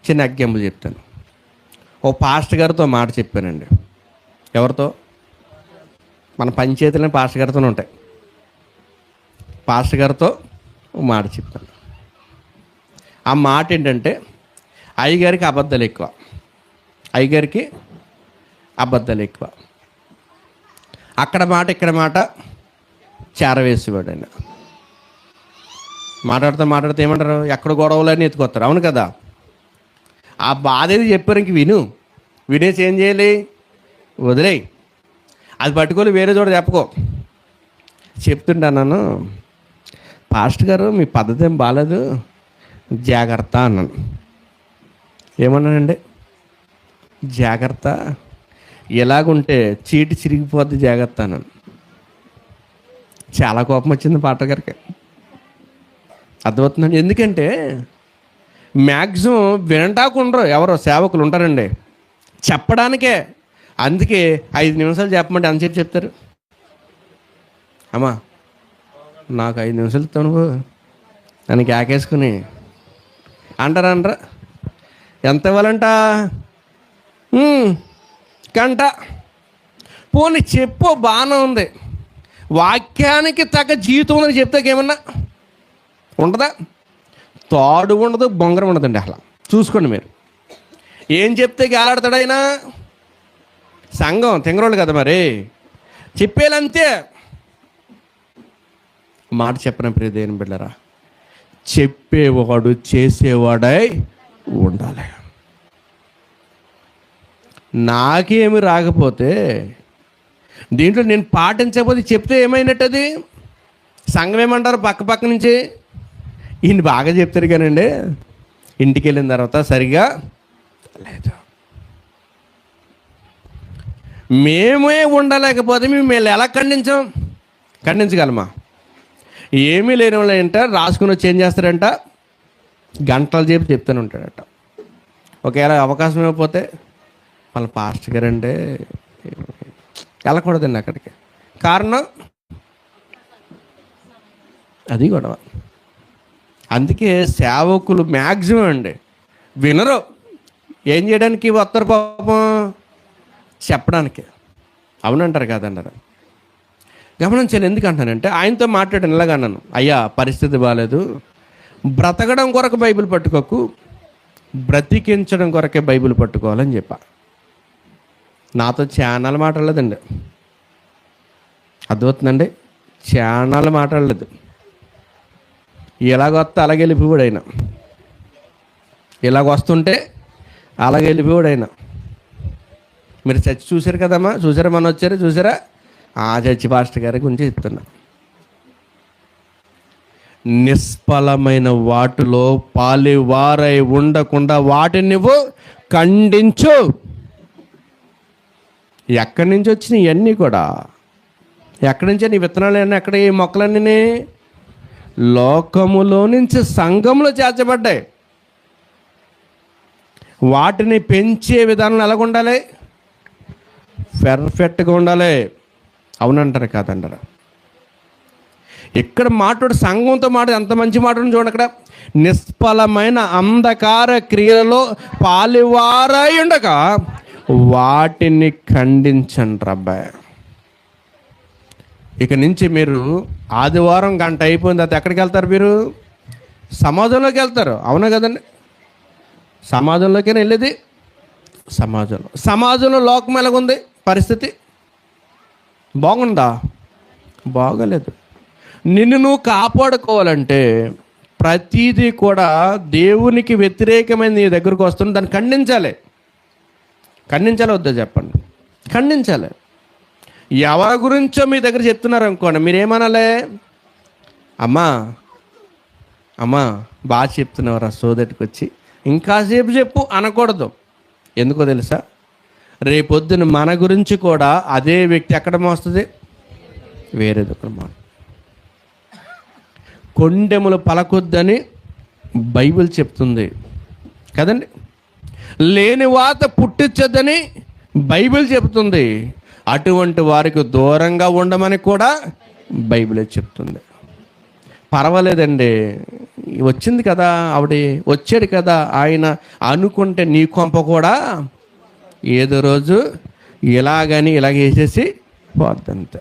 చిన్న ఎగ్జాంపుల్ చెప్తాను. ఓ పాస్టర్ గారితో మాట చెప్పానండి. ఎవరితో? మన పంచాయతీలోని పాస్టర్ గారితోనే ఉంటాయి. పాస్టర్ గారితో ఓ మాట చెప్పాను. ఆ మాట ఏంటంటే, అయ్యగారికి అబద్ధాలు ఎక్కువ. అయ్యగారికి అబద్ధాలు ఎక్కువ. అక్కడ మాట ఇక్కడ మాట చేరవేసేవాడు ఆయన. మాట్లాడితే ఏమంటారు? ఎక్కడ గొడవలని ఎత్తుకొస్తారు. అవును కదా? ఆ బాధ ఏది చెప్పారు, ఇంక వినేసి ఏం చేయాలి? వదిలేయి. అది పట్టుకొని వేరే చోట చెప్పుకో. చెప్తుంటాను, పాస్టర్ గారు మీ పద్ధతి ఏం బాగాలేదు, జాగ్రత్త అన్నాను. ఏమన్నానండి? జాగ్రత్త, ఎలాగుంటే చీటి చిరిగిపోద్ది, జాగ్రత్త అన్నాను. చాలా కోపం వచ్చింది పాస్టర్ గారికి. అర్థమవుతుందండి? ఎందుకంటే మ్యాక్సిమం వినటాకుండరు, ఎవరో సేవకులు ఉంటారండి చెప్పడానికే. అందుకే 5 నిమిషాలు చెప్పమంటే అంతసేపు చెప్తారు. అమ్మా నాకు 5 నిమిషాలు ఇస్తావు నువ్వు అని కేకేసుకుని అంటారా? ఎంత ఇవ్వాలంట? గంట. పోనీ చెప్పు, బాగానే ఉంది. వాక్యానికి తగ్గ జీవితం ఉందని చెప్తాకేమన్నా ఉంటుందా? తాడు ఉండదు, బొంగరం ఉండదండి. అసలు చూసుకోండి మీరు. ఏం చెప్తే గేలాడతాడైనా? సంఘం తెంగరోళ్ళు కదా మరి, చెప్పేలంతే. మాట చెప్పిన ప్రియ దేవుని బిడ్డలారా, చెప్పేవాడు చేసేవాడై ఉండాలి. నాకేమి రాకపోతే దీంట్లో నేను పాటించకపోతే చెప్తే ఏమైనట్టు? అది సంఘం ఏమంటారు పక్క నుంచి? ఈయన బాగా చెప్తారు కానండి, ఇంటికి వెళ్ళిన తర్వాత సరిగా లేదు. మేమే ఉండలేకపోతే మేము ఎలా ఖండించగలమా? ఏమీ లేని వాళ్ళు ఏంట రాసుకుని వచ్చి ఏం చేస్తారంట, గంటలు చెప్పి చెప్తూనే ఉంటాడట. ఒకవేళ అవకాశం ఇవ్వకపోతే వాళ్ళ పాస్టర్ గారు అంటే వెళ్ళకూడదండి అక్కడికి. కారణం అది గొడవ. అందుకే సేవకులు మ్యాక్సిమం అండి వినరు. ఏం చేయడానికి వస్తారు పాపం? చెప్పడానికి. అవునంటారు కాదన్నారు. గమనించాను. ఎందుకు అంటానంటే, ఆయనతో మాట్లాడాను, ఇలాగ అన్నాను, అయ్యా పరిస్థితి బాగాలేదు, బ్రతకడం కొరకు బైబిల్ పట్టుకోకు, బ్రతికించడం కొరకే బైబిల్ పట్టుకోవాలని చెప్పా. నాతో ఛానల్ మాట్లాడలేదండి. అర్థమవుతుందండి? ఛానల్ మాట్లాడలేదు. ఇలాగొస్తే అలాగే వెళ్ళిపోయాడు ఆయన. ఇలాగొస్తుంటే అలాగే వెళ్ళిపోయాడు ఆయన. మీరు చర్చి చూశారు కదమ్మా, చూసారా? మన వచ్చారు చూసారా? ఆ చర్చి పాస్టర్ గారి గురించి చెప్తున్నా. నిష్ఫలమైన వాటిలో పాలివారై ఉండకుండా వాటిని నువ్వు ఖండించు. ఎక్కడి నుంచి వచ్చినాయి ఇవన్నీ కూడా? ఎక్కడి నుంచే నీ విత్తనాలు అన్నీ? ఎక్కడ ఈ మొక్కలన్నీ? లోకములో నుంచి సంఘంలో చేర్చబడ్డాయి. వాటిని పెంచే విధానం ఎలాగ ఉండాలి? పర్ఫెక్ట్గా ఉండాలి. అవునంటారు కాదంటారా? ఇక్కడ మాట్లాడు సంఘంతో ఎంత మంచి మాట్లాడు చూడండి. అక్కడ నిష్ఫలమైన అంధకార క్రియలలో పాలివారై ఉండక వాటిని ఖండించండి అబ్బాయి. ఇక నుంచి మీరు ఆదివారం గంట అయిపోయిన తర్వాత ఎక్కడికి వెళ్తారు? మీరు సమాజంలోకి వెళ్తారు. అవునా కదండి? సమాజంలోకి వెళ్ళేది. సమాజంలో లోకం ఎలాగుంది పరిస్థితి? బాగుందా? బాగలేదు. నిన్ను నువ్వు కాపాడుకోవాలంటే ప్రతిదీ కూడా దేవునికి వ్యతిరేకమైన నీ దగ్గరకు వస్తుంది, దాన్ని ఖండించాలి. వద్దా చెప్పండి? ఖండించాలి. ఎవరి గురించో మీ దగ్గర చెప్తున్నారు అనుకోండి, మీరేమనాలి? అమ్మా బాగా చెప్తున్నావురా, సోదటికి వచ్చి ఇంకాసేపు చెప్పు అనకూడదు. ఎందుకో తెలుసా? రేపొద్దున మన గురించి కూడా అదే వ్యక్తి ఎక్కడ మోస్తుంది? వేరే దగ్గర కొండెములు పలకొద్దని బైబిల్ చెప్తుంది కదండి. లేని వాత పుట్టించొద్దని బైబిల్ చెప్తుంది. అటువంటి వారికి దూరంగా ఉండమని కూడా బైబిలే చెప్తుంది. పర్వాలేదండి, వచ్చింది కదా ఆవిడ, వచ్చాడు కదా ఆయన అనుకుంటే నీ కొంప కూడా ఏదో రోజు ఇలాగని ఇలాగ వేసేసి పోద్దంతే.